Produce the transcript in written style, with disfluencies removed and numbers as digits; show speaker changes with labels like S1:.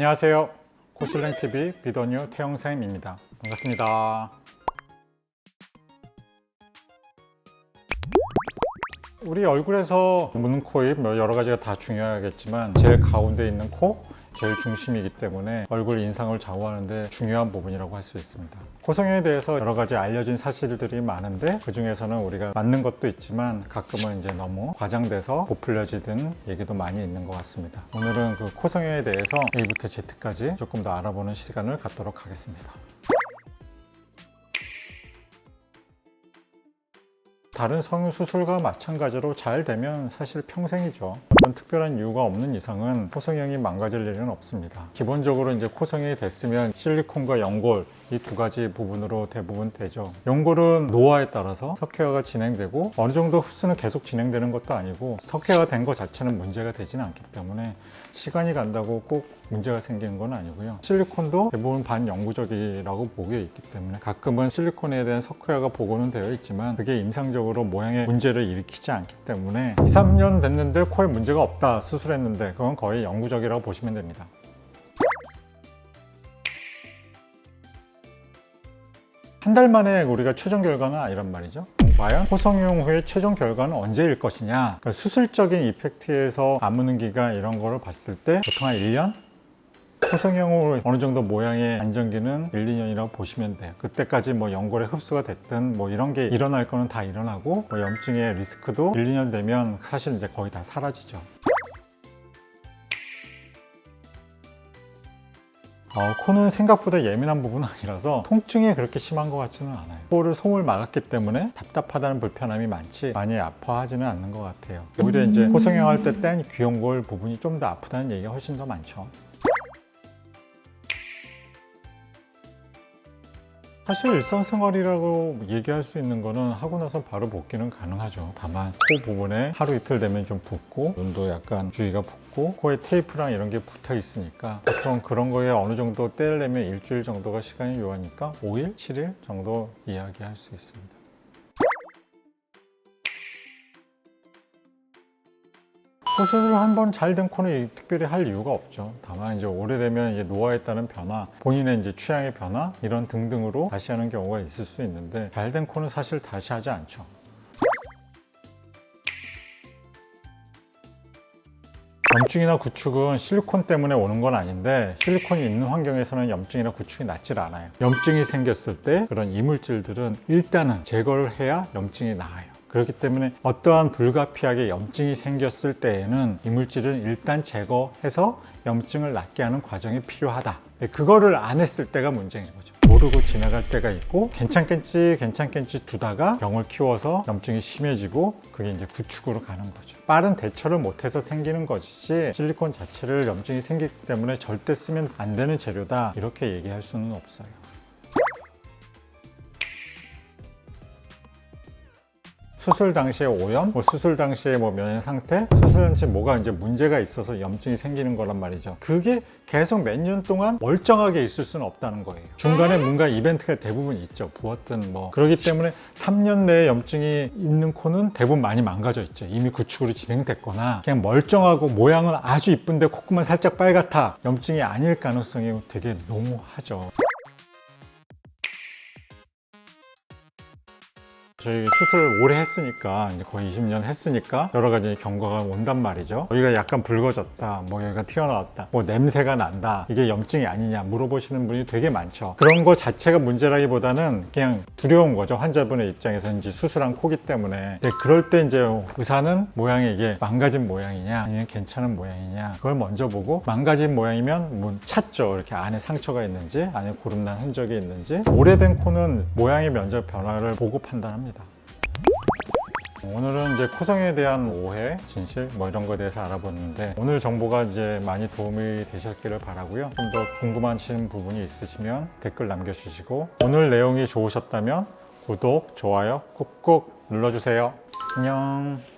S1: 안녕하세요. 코슬랭TV 비더뉴 태영쌤입니다. 반갑습니다. 우리 얼굴에서 무는 코, 입 여러 가지가 다 중요하겠지만 제일 가운데 있는 코, 제일 중심이기 때문에 얼굴 인상을 좌우하는데 중요한 부분이라고 할 수 있습니다. 코성형에 대해서 여러 가지 알려진 사실들이 많은데 그 중에서는 우리가 맞는 것도 있지만 가끔은 이제 너무 과장돼서 부풀려지는 얘기도 많이 있는 것 같습니다. 오늘은 그 코성형에 대해서 A부터 Z까지 조금 더 알아보는 시간을 갖도록 하겠습니다. 다른 성형수술과 마찬가지로 잘 되면 사실 평생이죠. 어떤 특별한 이유가 없는 이상은 코성형이 망가질 일은 없습니다. 기본적으로 이제 코성형이 됐으면 실리콘과 연골 이 두 가지 부분으로 대부분 되죠. 연골은 노화에 따라서 석회화가 진행되고 어느 정도 흡수는 계속 진행되는 것도 아니고 석회화가 된 것 자체는 문제가 되지는 않기 때문에 시간이 간다고 꼭 문제가 생기는 건 아니고요. 실리콘도 대부분 반영구적이라고 보기에 있기 때문에 가끔은 실리콘에 대한 석회화가 보고는 되어 있지만 그게 임상적으로 모양에 문제를 일으키지 않기 때문에 2, 3년 됐는데 코에 문제가 없다 수술했는데 그건 거의 영구적이라고 보시면 됩니다. 한 달 만에 우리가 최종 결과는 아니란 말이죠. 과연 코성형 후에 최종 결과는 언제일 것이냐. 그러니까 수술적인 이펙트에서 아무는 기간 이런 거를 봤을 때 보통 한 1년? 코성형으로 어느 정도 모양의 안정기는 1, 2년이라고 보시면 돼요. 그때까지 뭐 연골에 흡수가 됐든 뭐 이런 게 일어날 거는 다 일어나고 뭐 염증의 리스크도 1, 2년 되면 사실 이제 거의 다 사라지죠. 코는 생각보다 예민한 부분은 아니라서 통증이 그렇게 심한 것 같지는 않아요. 코를 솜을 막았기 때문에 답답하다는 불편함이 많지 많이 아파하지는 않는 것 같아요. 오히려 이제 코성형 할 때 뗀 귀연골 부분이 좀 더 아프다는 얘기가 훨씬 더 많죠. 사실 일상생활이라고 얘기할 수 있는 거는 하고 나서 바로 복귀는 가능하죠. 다만 코 부분에 하루 이틀 되면 좀 붓고 눈도 약간 주위가 붓고 코에 테이프랑 이런 게 붙어 있으니까 보통 그런 거에 어느 정도 떼려면 일주일 정도가 시간이 요하니까 5일, 7일 정도 이야기할 수 있습니다. 수술을 한번 잘 된 코는 특별히 할 이유가 없죠. 다만 이제 오래되면 이제 노화에 따른 변화, 본인의 이제 취향의 변화 이런 등등으로 다시 하는 경우가 있을 수 있는데 잘 된 코는 사실 다시 하지 않죠. 염증이나 구축은 실리콘 때문에 오는 건 아닌데 실리콘이 있는 환경에서는 염증이나 구축이 낫질 않아요. 염증이 생겼을 때 그런 이물질들은 일단은 제거를 해야 염증이 나아요. 그렇기 때문에 어떠한 불가피하게 염증이 생겼을 때에는 이물질은 일단 제거해서 염증을 낫게 하는 과정이 필요하다. 그거를 안 했을 때가 문제인 거죠. 모르고 지나갈 때가 있고 괜찮겠지 두다가 병을 키워서 염증이 심해지고 그게 이제 구축으로 가는 거죠. 빠른 대처를 못해서 생기는 것이지 실리콘 자체를 염증이 생기기 때문에 절대 쓰면 안 되는 재료다 이렇게 얘기할 수는 없어요. 수술 당시에 오염, 수술 당시에 면역 상태, 수술 당시에 뭐가 이제 문제가 있어서 염증이 생기는 거란 말이죠. 그게 계속 몇 년 동안 멀쩡하게 있을 수는 없다는 거예요. 중간에 뭔가 이벤트가 대부분 있죠. 부었든 뭐. 그렇기 때문에 3년 내에 염증이 있는 코는 대부분 많이 망가져 있죠. 이미 구축으로 진행됐거나 그냥 멀쩡하고 모양은 아주 이쁜데 콧구멍 살짝 빨갛다. 염증이 아닐 가능성이 되게 농후하죠. 저희 수술을 오래 했으니까 이제 거의 20년 했으니까 여러 가지 경과가 온단 말이죠. 여기가 약간 붉어졌다, 뭐 여기가 튀어나왔다, 뭐 냄새가 난다, 이게 염증이 아니냐 물어보시는 분이 되게 많죠. 그런 거 자체가 문제라기보다는 그냥 두려운 거죠. 환자분의 입장에서는 이제 수술한 코기 때문에. 그럴 때 이제 의사는 모양이 이게 망가진 모양이냐 아니면 괜찮은 모양이냐 그걸 먼저 보고 망가진 모양이면 뭐 찾죠. 이렇게 안에 상처가 있는지 안에 고름난 흔적이 있는지. 오래된 코는 모양의 면적 변화를 보고 판단합니다. 오늘은 이제 코성에 대한 오해, 진실 뭐 이런 거에 대해서 알아봤는데 오늘 정보가 이제 많이 도움이 되셨기를 바라고요. 좀 더 궁금하신 부분이 있으시면 댓글 남겨주시고 오늘 내용이 좋으셨다면 구독, 좋아요 꾹꾹 눌러주세요. 안녕.